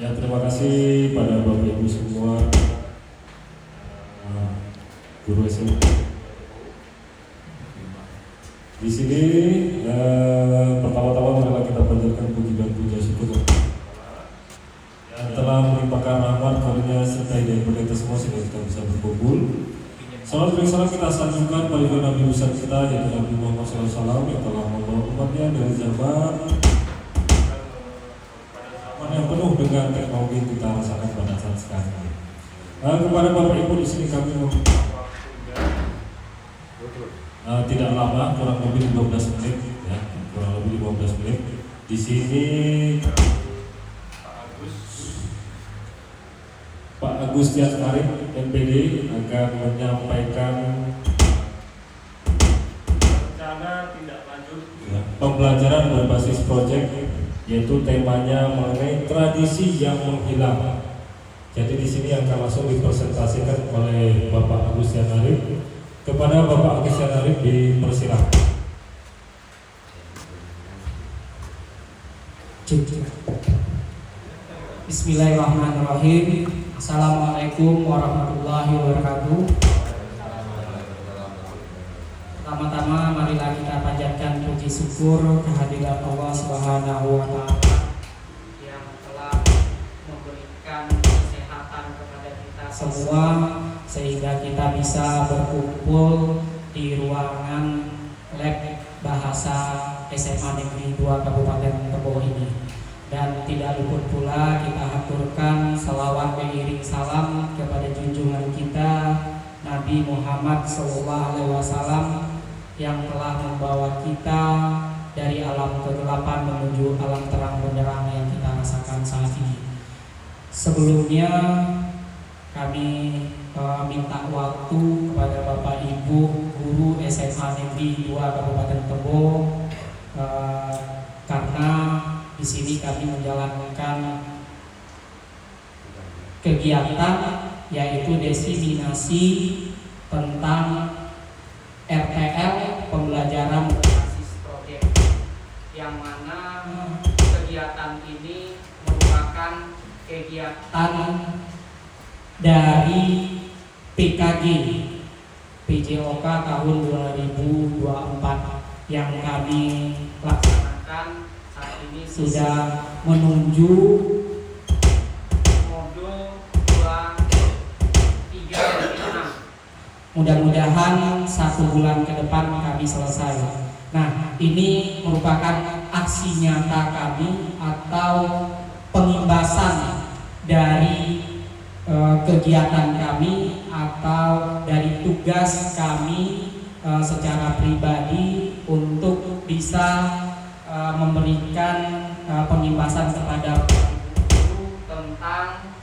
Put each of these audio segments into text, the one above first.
Ya, terima kasih pada Bapak Ibu semua, guru SMP. Di sini pertama-tama marilah kita panjatkan puji dan puja syukur yang telah melimpahkan rahmat karunia serta hidayah kepada kita semua sehingga kita bisa berkumpul. Salam salam kita sanjungkan pada Nabi besar kita yaitu Nabi Muhammad SAW yang telah membawa umatnya dari zaman yang penuh dengan teknologi yang kita rasakan pada saat sekarang ini. Kepada Bapak Ibu di sini kami tidak lama, kurang lebih 15 menit, ya, kurang lebih 15 menit. Di sini Pak Agustian Arif MPD akan menyampaikan rencana tindak lanjut pembelajaran berbasis proyek, yaitu temanya mengenai tradisi yang menghilang. Jadi di sini akan langsung dipresentasikan oleh Bapak Agustian Arif. Kepada Bapak Agustian Arif dipersilakan. Bismillahirrahmanirrahim. Assalamualaikum warahmatullahi wabarakatuh. Pertama-tama marilah kita panjatkan puji syukur kehadiran Allah Subhanahu wa taala yang telah memberikan kesehatan kepada kita semua sehingga kita bisa berkumpul di ruangan lab bahasa SMA Negeri 2 Kabupaten Tebo ini. Dan tidak luput pula kita haturkan salawat mengiring salam kepada junjungan kita Nabi Muhammad SAW yang telah membawa kita dari alam kegelapan menuju alam terang benderang yang kita rasakan saat ini. Sebelumnya kami minta waktu kepada Bapak Ibu guru SMA Negeri 2 Kabupaten Tebo karena di sini kami menjalankan kegiatan yaitu diseminasi tentang RTL pembelajaran berbasis proyek, yang mana kegiatan ini merupakan kegiatan dari PKG PJOK tahun 2024 yang kami laksanakan saat ini sudah menuju modul 2, 3, dan 6. Mudah-mudahan 1 bulan ke depan kami selesai. Nah, ini merupakan aksi nyata kami atau pengimbasan dari kegiatan kami atau dari tugas kami secara pribadi untuk bisa memberikan pengimbasan kepada guru tentang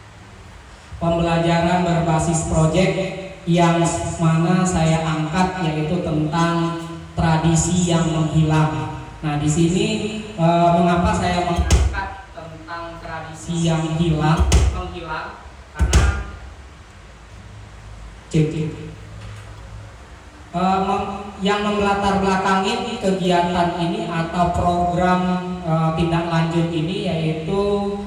pembelajaran berbasis proyek yang mana saya angkat yaitu tentang tradisi yang menghilang. Nah, di sini mengapa saya mengangkat tentang tradisi yang menghilang karena yang melatar belakangi kegiatan ini atau program tindak lanjut ini yaitu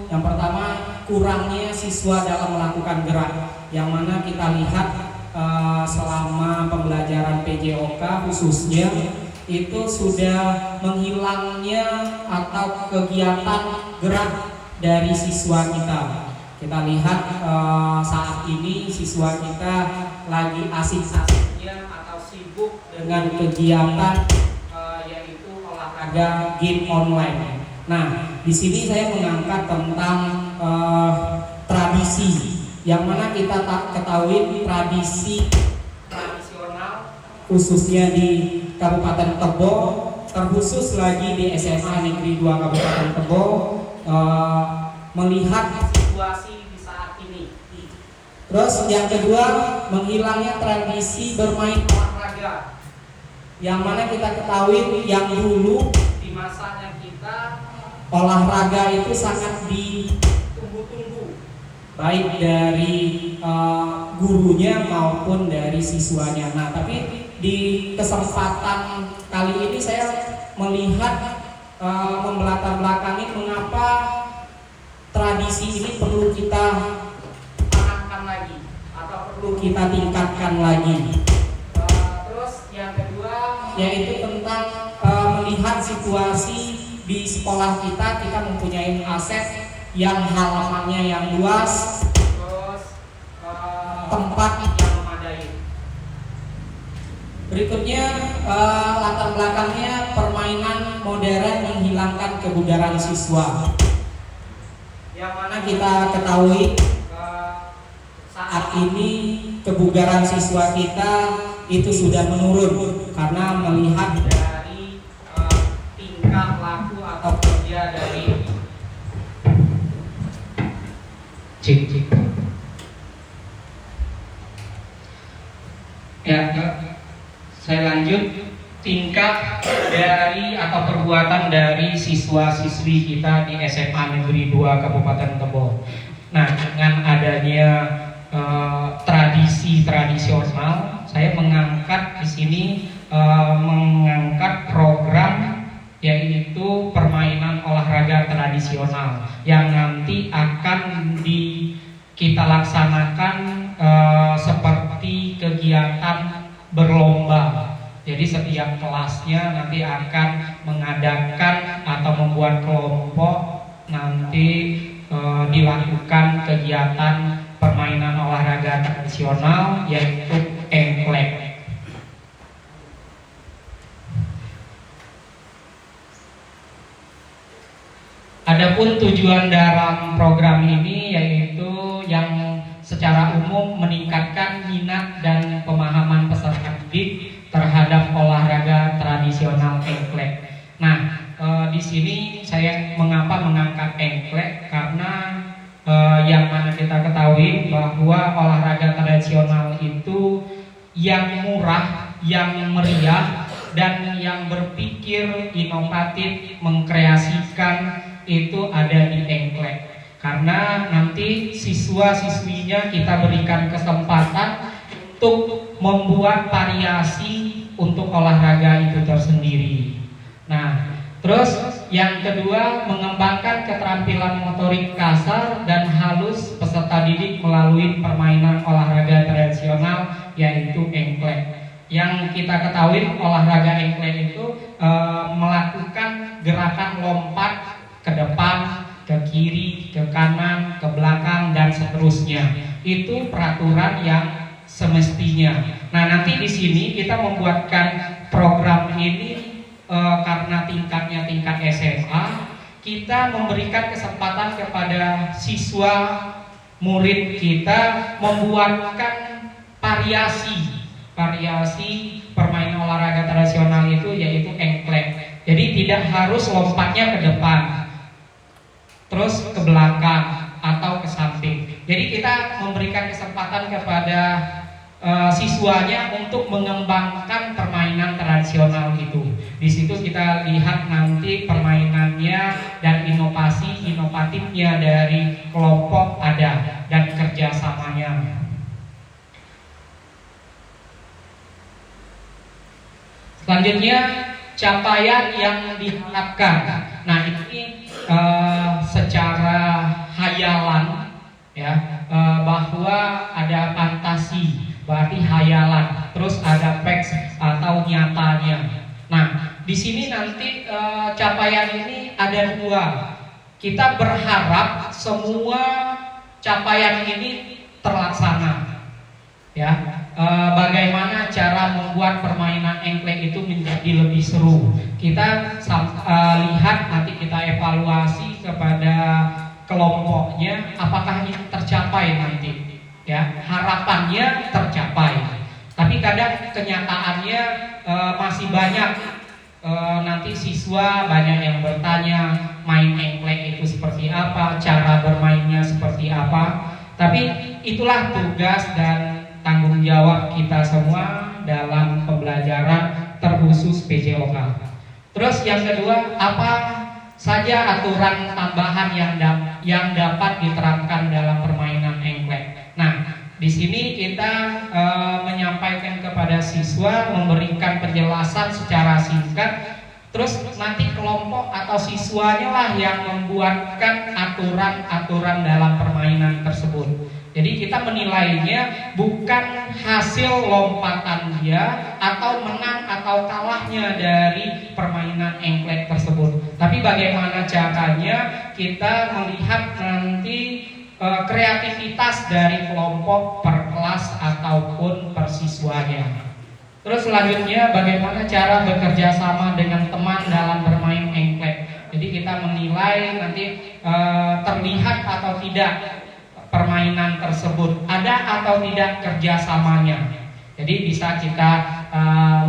yang pertama kurangnya siswa dalam melakukan gerak, yang mana kita lihat selama pembelajaran PJOK khususnya itu sudah menghilangnya atau kegiatan gerak dari siswa kita. Kita lihat saat ini siswa kita lagi asik-asiknya atau sibuk dengan kegiatan yaitu olahraga game online. Nah, di sini saya mengangkat tentang tradisi yang mana kita ketahui tradisional khususnya di Kabupaten Tebo, terkhusus lagi di SMA Negeri 2 Kabupaten Tebo, melihat situasi di saat ini. Terus yang kedua, menghilangnya tradisi bermain olahraga, yang mana kita ketahui yang dulu di masanya kita olahraga itu sangat ditunggu-tunggu, baik dari gurunya maupun dari siswanya. Nah, tapi di kesempatan kali ini saya melihat membelatar belakangi mengapa tradisi ini perlu kita tanamkan lagi atau perlu kita tingkatkan lagi. Terus yang kedua yaitu tentang melihat situasi di sekolah kita mempunyai aset yang halamannya yang luas, terus tempat yang memadai. Berikutnya latar belakangnya permainan modern menghilangkan kebugaran siswa. Yang mana kita ketahui saat ini kebugaran siswa kita itu sudah menurun karena melihat dari tingkah laku atau kerja dari cik. Ya, saya lanjut. Tingkah dari atau perbuatan dari siswa-siswi kita di SMA Negeri 2 Kabupaten Tebo. Nah, dengan adanya tradisi tradisional, saya mengangkat di sini mengangkat program yaitu permainan olahraga tradisional yang nanti akan kita laksanakan seperti kegiatan berlomba. Jadi setiap kelasnya nanti akan mengadakan atau membuat kelompok nanti dilakukan kegiatan permainan olahraga tradisional yaitu engklek. Adapun tujuan dalam program ini yaitu yang secara umum meningkatkan minat dan pemahaman peserta didik terhadap olahraga tradisional engklek. Nah, di sini saya mengapa mengangkat engklek karena yang mana kita ketahui bahwa olahraga tradisional itu yang murah, yang meriah, dan yang berpikir inovatif mengkreasikan itu ada di engklek. Karena nanti siswa-siswinya kita berikan kesempatan untuk membuat variasi untuk olahraga itu tersendiri. Nah, terus yang kedua mengembangkan keterampilan motorik kasar dan halus peserta didik melalui permainan olahraga tradisional yaitu engklek. Yang kita ketahui olahraga engklek itu melakukan gerakan lompat ke depan, ke kiri, ke kanan, ke belakang dan seterusnya. Itu peraturan yang semestinya. Nah, nanti di sini kita membuatkan program ini karena tingkatnya tingkat SMA, kita memberikan kesempatan kepada siswa murid kita membuatkan variasi permainan olahraga tradisional itu yaitu engklek. Jadi tidak harus lompatnya ke depan, terus ke belakang atau ke samping. Jadi kita memberikan kesempatan kepada siswanya untuk mengembangkan permainan tradisional itu. Di situ kita lihat nanti permainannya dan inovatifnya dari kelompok ada dan kerjasamanya. Selanjutnya capaian yang diharapkan. Nah, ini secara hayalan ya, bahwa ada fantasi, berarti hayalan, terus ada facts atau nyatanya. Nah, di sini nanti capaian ini ada dua. Kita berharap semua capaian ini terlaksana. Ya, bagaimana cara membuat permainan engklek itu menjadi lebih seru. Kita lihat nanti kita evaluasi kepada kelompoknya apakah ini tercapai nanti. Ya, harapannya tercapai. Tapi kadang kenyataannya masih banyak nanti siswa banyak yang bertanya main engklek itu seperti apa, cara bermainnya seperti apa. Tapi itulah tugas dan tanggung jawab kita semua dalam pembelajaran terkhusus PJOK. Terus yang kedua, apa saja aturan tambahan yang dapat diterapkan dalam permainan engklek. Nah, di sini kita menyampaikan kepada siswa, memberikan penjelasan secara singkat Terus nanti kelompok atau siswanya lah yang membuatkan aturan-aturan dalam permainan tersebut. Jadi kita menilainya bukan hasil lompatan dia atau menang atau kalahnya dari permainan engklek tersebut, tapi bagaimana caranya kita melihat nanti kreativitas dari kelompok per kelas ataupun per siswanya. Terus selanjutnya bagaimana cara bekerja sama dengan teman dalam bermain engklek. Jadi kita menilai nanti terlihat atau tidak permainan tersebut, ada atau tidak kerjasamanya. Jadi bisa kita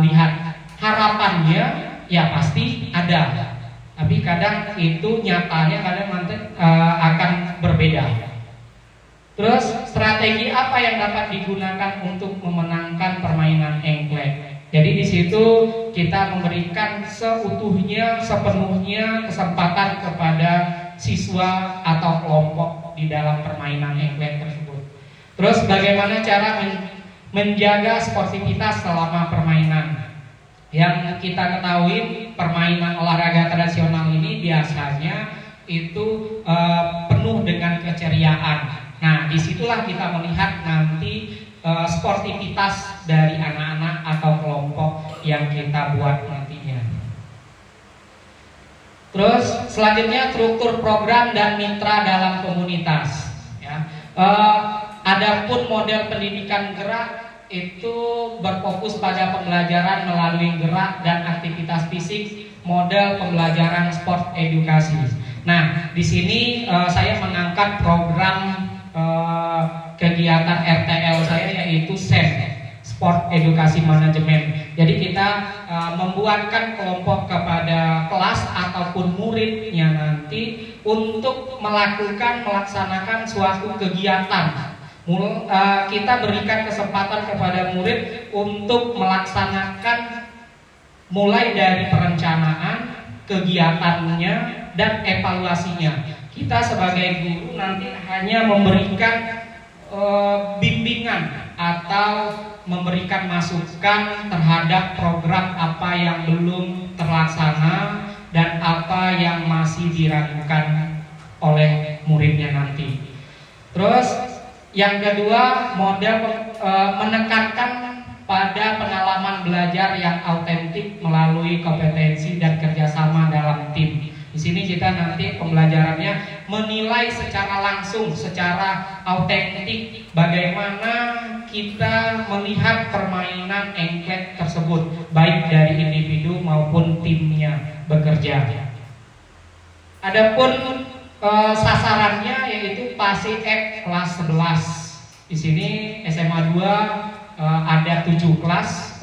lihat harapannya ya pasti ada, tapi kadang itu nyatanya kadang nanti akan berbeda. Terus strategi apa yang dapat digunakan untuk memenangkan permainan engklek? Jadi di situ kita memberikan seutuhnya, sepenuhnya kesempatan kepada siswa atau kelompok di dalam permainan engklek tersebut. Terus bagaimana cara menjaga sportivitas selama permainan? Yang kita ketahui permainan olahraga tradisional ini biasanya itu penuh dengan keceriaan. Nah, disitulah kita melihat nanti sportivitas dari anak-anak atau kelompok yang kita buat nantinya. Terus selanjutnya struktur program dan mitra dalam komunitas. Ya. Adapun model pendidikan gerak itu berfokus pada pembelajaran melalui gerak dan aktivitas fisik, model pembelajaran sport edukasi. Nah, di sini saya mengangkat program kegiatan RTL saya yaitu SEM, Sport Edukasi Manajemen. Jadi kita membuatkan kelompok kepada kelas ataupun muridnya nanti untuk melaksanakan suatu kegiatan. Kita berikan kesempatan kepada murid untuk melaksanakan mulai dari perencanaan, kegiatannya, dan evaluasinya. Kita sebagai guru nanti hanya memberikan bimbingan atau memberikan masukan terhadap program apa yang belum terlaksana dan apa yang masih diragukan oleh muridnya nanti. Terus yang kedua, model menekankan pada pengalaman belajar yang autentik melalui kompetensi dan kerjasama dalam tim. Di sini kita nanti pembelajarannya menilai secara langsung, secara autentik bagaimana kita melihat permainan engklek tersebut, baik dari individu maupun timnya bekerja. Adapun sasarannya yaitu PASI F kelas 11. Di sini SMA 2 ada 7 kelas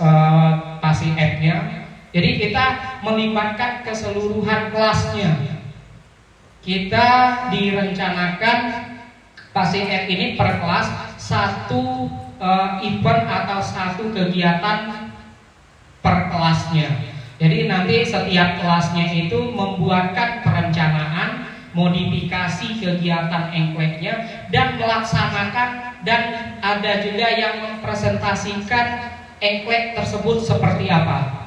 PASI F-nya. Jadi kita melibatkan keseluruhan kelasnya. Kita direncanakan PASI F ini per kelas satu event atau satu kegiatan per kelasnya. Jadi nanti setiap kelasnya itu membuatkan perencanaan, modifikasi kegiatan engkleknya dan melaksanakan, dan ada juga yang mempresentasikan engklek tersebut seperti apa.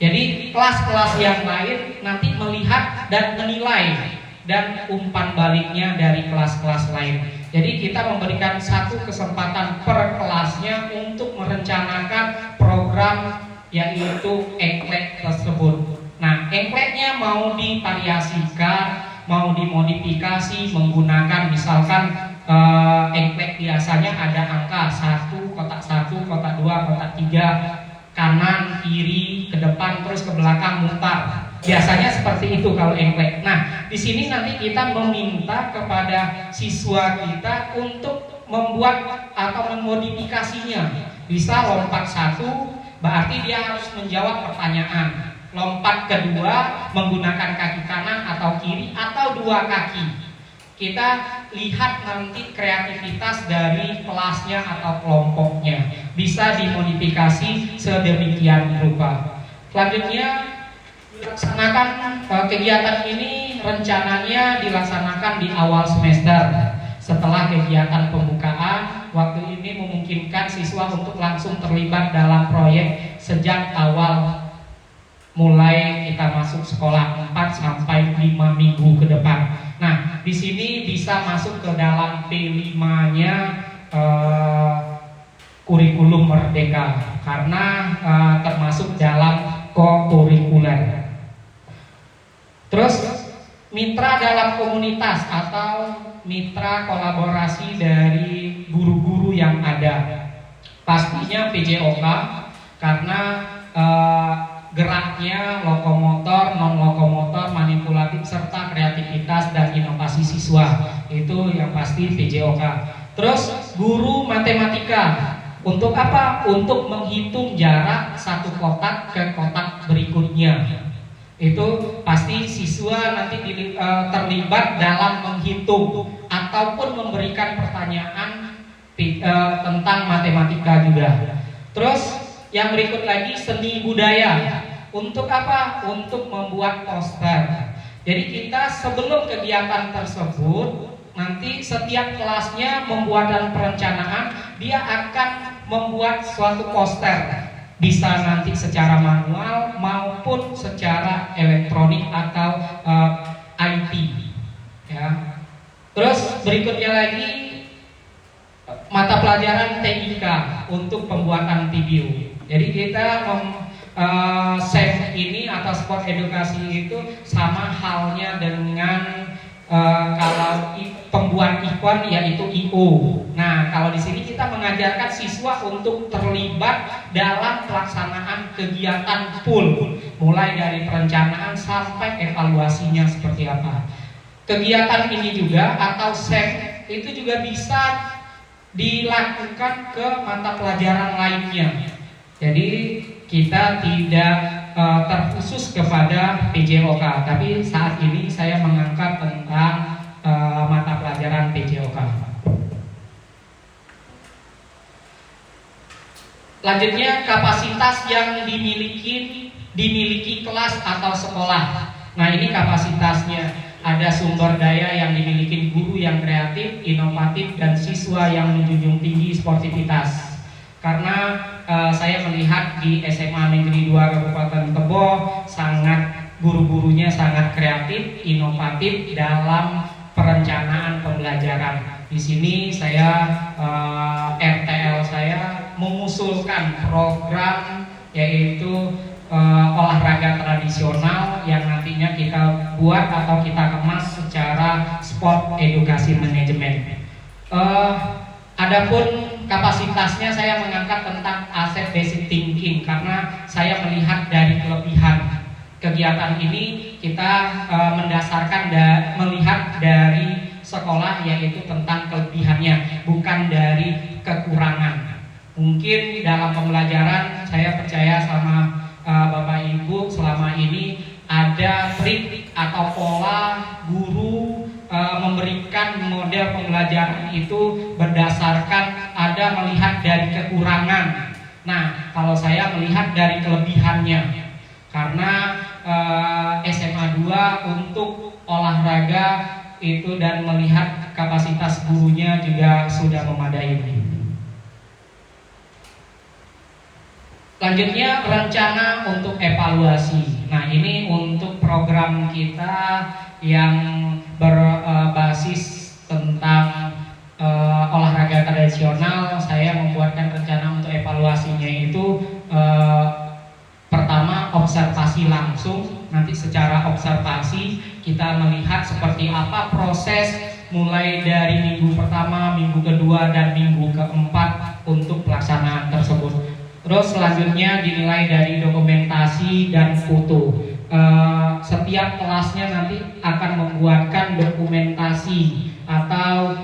Jadi kelas-kelas yang lain nanti melihat dan menilai dan umpan baliknya dari kelas-kelas lain. Jadi kita memberikan satu kesempatan per kelasnya untuk merencanakan program yaitu engklek tersebut. Nah, engkleknya mau divariasikan, mau dimodifikasi menggunakan misalkan engklek biasanya ada angka 1, kotak 1, kotak 2, kotak 3, kanan, kiri, ke depan, terus ke belakang, mutar. Biasanya seperti itu kalau engklek. Nah, di sini nanti kita meminta kepada siswa kita untuk membuat atau memodifikasinya. Bisa lompat 1, berarti dia harus menjawab pertanyaan. Lompat kedua menggunakan kaki kanan atau kiri atau 2 kaki. Kita lihat nanti kreativitas dari kelasnya atau kelompoknya, bisa dimodifikasi sedemikian rupa. Selanjutnya dilaksanakan kegiatan ini rencananya dilaksanakan di awal semester. Setelah kegiatan pembukaan, waktu ini memungkinkan siswa untuk langsung terlibat dalam proyek sejak awal mulai kita masuk sekolah 4 sampai 5 minggu ke depan. Nah, di sini bisa masuk ke dalam P5-nya kurikulum Merdeka karena termasuk dalam co-kurikuler. Terus mitra dalam komunitas atau mitra kolaborasi dari guru-guru yang ada. Pastinya PJOK karena geraknya lokomotor, non-lokomotor, manipulatif, serta kreativitas dan inovasi siswa. Itu yang pasti PJOK. Terus guru matematika. Untuk apa? Untuk menghitung jarak satu kotak ke kotak berikutnya. Itu pasti siswa nanti terlibat dalam menghitung ataupun memberikan pertanyaan tentang matematika juga. Terus yang berikut lagi seni budaya. Untuk apa? Untuk membuat poster. Jadi kita sebelum kegiatan tersebut nanti setiap kelasnya membuat dan perencanaan, dia akan membuat suatu poster, bisa nanti secara manual maupun secara elektronik atau IT ya. Terus berikutnya lagi mata pelajaran TIK untuk pembuatan video. Jadi kita SEM ini atau sport edukasi itu sama halnya dengan kalau pembuat ikon yaitu IO. Nah, kalau di sini kita mengajarkan siswa untuk terlibat dalam pelaksanaan kegiatan full, mulai dari perencanaan sampai evaluasinya seperti apa. Kegiatan ini juga atau SEM itu juga bisa dilakukan ke mata pelajaran lainnya. Jadi kita tidak terkhusus kepada PJOK, tapi saat ini saya mengangkat tentang mata pelajaran PJOK. Lanjutnya kapasitas yang dimiliki kelas atau sekolah. Nah, ini kapasitasnya. Ada sumber daya yang dimiliki guru yang kreatif, inovatif, dan siswa yang menjunjung tinggi sportivitas. Karena saya melihat di SMA Negeri 2 Kabupaten Tebo guru-gurunya sangat kreatif, inovatif dalam perencanaan pembelajaran. Di sini saya RTL saya mengusulkan program yaitu olahraga tradisional yang nantinya kita buat atau kita kemas secara sport edukasi manajemen. Adapun kapasitasnya saya mengangkat tentang asset basic thinking karena saya melihat dari kelebihan kegiatan ini kita melihat dari sekolah yaitu tentang kelebihannya bukan dari kekurangan. Mungkin dalam pembelajaran saya percaya sama Bapak Ibu selama ini ada trik atau pola guru memberikan model pembelajaran itu berdasarkan ada melihat dari kekurangan. Nah, kalau saya melihat dari kelebihannya karena SMA 2 untuk olahraga itu dan melihat kapasitas gurunya juga sudah memadai. Lanjutnya rencana untuk evaluasi. Nah, ini untuk program kita yang berbasis tentang olahraga tradisional. Saya membuatkan rencana untuk evaluasinya itu pertama observasi langsung. Nanti secara observasi kita melihat seperti apa proses mulai dari minggu pertama, minggu kedua, dan minggu keempat untuk pelaksanaan tersebut. Terus selanjutnya dinilai dari dokumentasi dan foto. Setiap kelasnya nanti akan membuatkan dokumentasi atau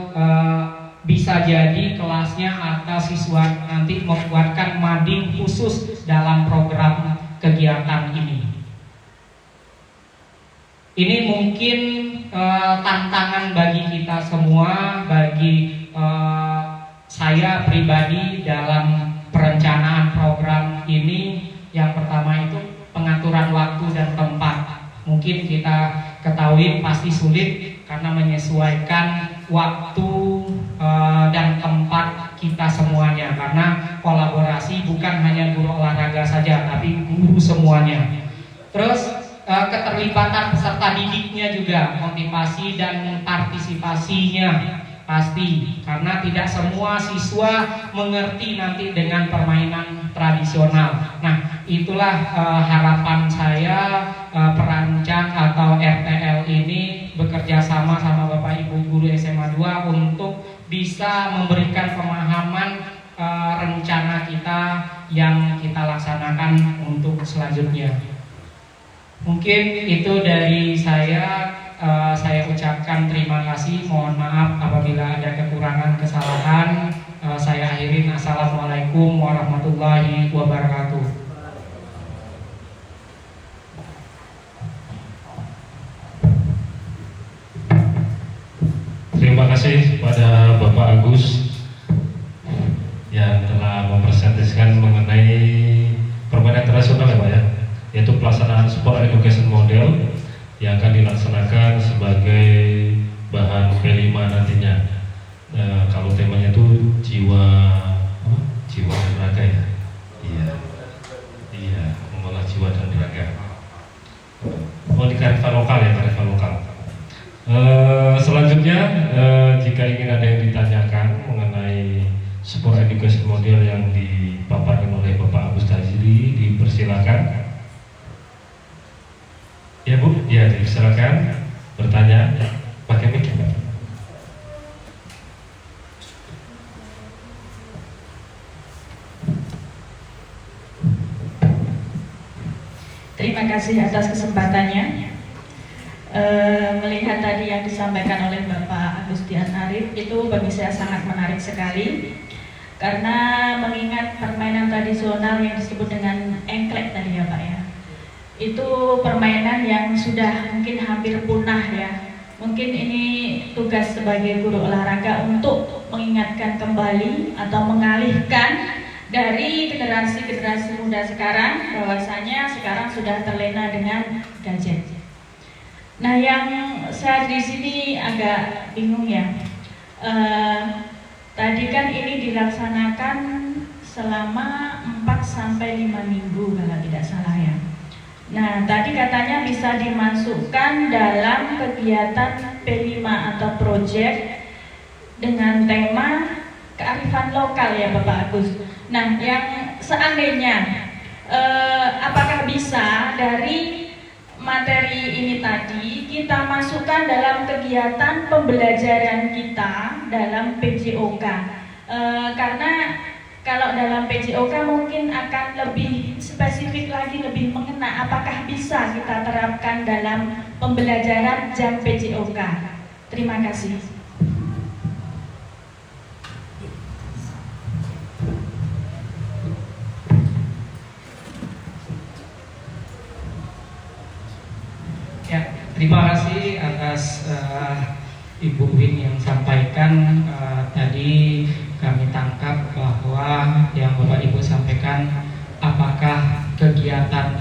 bisa jadi kelasnya atau siswa nanti membuatkan mading khusus dalam program kegiatan ini. Ini mungkin tantangan bagi kita semua, bagi saya pribadi dalam perencanaan program ini. Yang pertama itu pengaturan waktu dan tempat. Mungkin kita ketahui pasti sulit karena menyesuaikan waktu dan tempat kita semuanya, karena kolaborasi bukan hanya guru olahraga saja tapi guru semuanya. Terus keterlibatan peserta didiknya juga, motivasi dan partisipasinya pasti, karena tidak semua siswa mengerti nanti dengan permainan tradisional. Nah, itulah harapan saya, perancang atau RTL ini bekerja sama Bapak Ibu guru SMA 2 untuk bisa memberikan pemahaman rencana kita yang kita laksanakan untuk selanjutnya. Mungkin itu dari saya. Saya ucapkan terima kasih. Mohon maaf apabila ada kekurangan, kesalahan. Saya akhirin. Assalamualaikum warahmatullahi wabarakatuh. Terima kasih pada Bapak Agus yang telah mempresentasikan mengenai permainan tradisional ya Pak ya, yaitu pelaksanaan sport education model yang akan dilaksanakan sebagai bahan P5 nantinya. Kalau temanya itu jiwa dan raga ya. Iya, mengolah jiwa dan raga. Oh, di karifan lokal ya, karifan lokal. Selanjutnya jika ingin ada yang ditanyakan mengenai sport education model yang dipaparkan oleh Bapak Agus tadi, dipersilakan. Ya Bu, ya silakan bertanya pakai mic. Terima kasih atas kesempatannya. Melihat tadi yang disampaikan oleh Bapak Agustian Arif itu bagi saya sangat menarik sekali, karena mengingat permainan tradisional yang disebut dengan engklek tadi ya Pak ya, itu permainan yang sudah mungkin hampir punah ya. Mungkin ini tugas sebagai guru olahraga untuk mengingatkan kembali atau mengalihkan dari generasi muda sekarang bahwasanya sekarang sudah terlena dengan gadget. Nah, yang saya di sini agak bingung ya. Tadi kan ini dilaksanakan selama 4-5 minggu kalau tidak salah ya. Nah, tadi katanya bisa dimasukkan dalam kegiatan P5 atau project dengan tema kearifan lokal ya Bapak Agus. Nah, yang seandainya apakah bisa dari materi ini tadi kita masukkan dalam kegiatan pembelajaran kita dalam PJOK? Karena kalau dalam PJOK mungkin akan lebih spesifik lagi, lebih mengena. Apakah bisa kita terapkan dalam pembelajaran jam PJOK? Terima kasih. Ya, terima kasih atas Ibu Win yang sampaikan. Tadi kami tangkap bahwa yang Bapak Ibu sampaikan, apakah kegiatan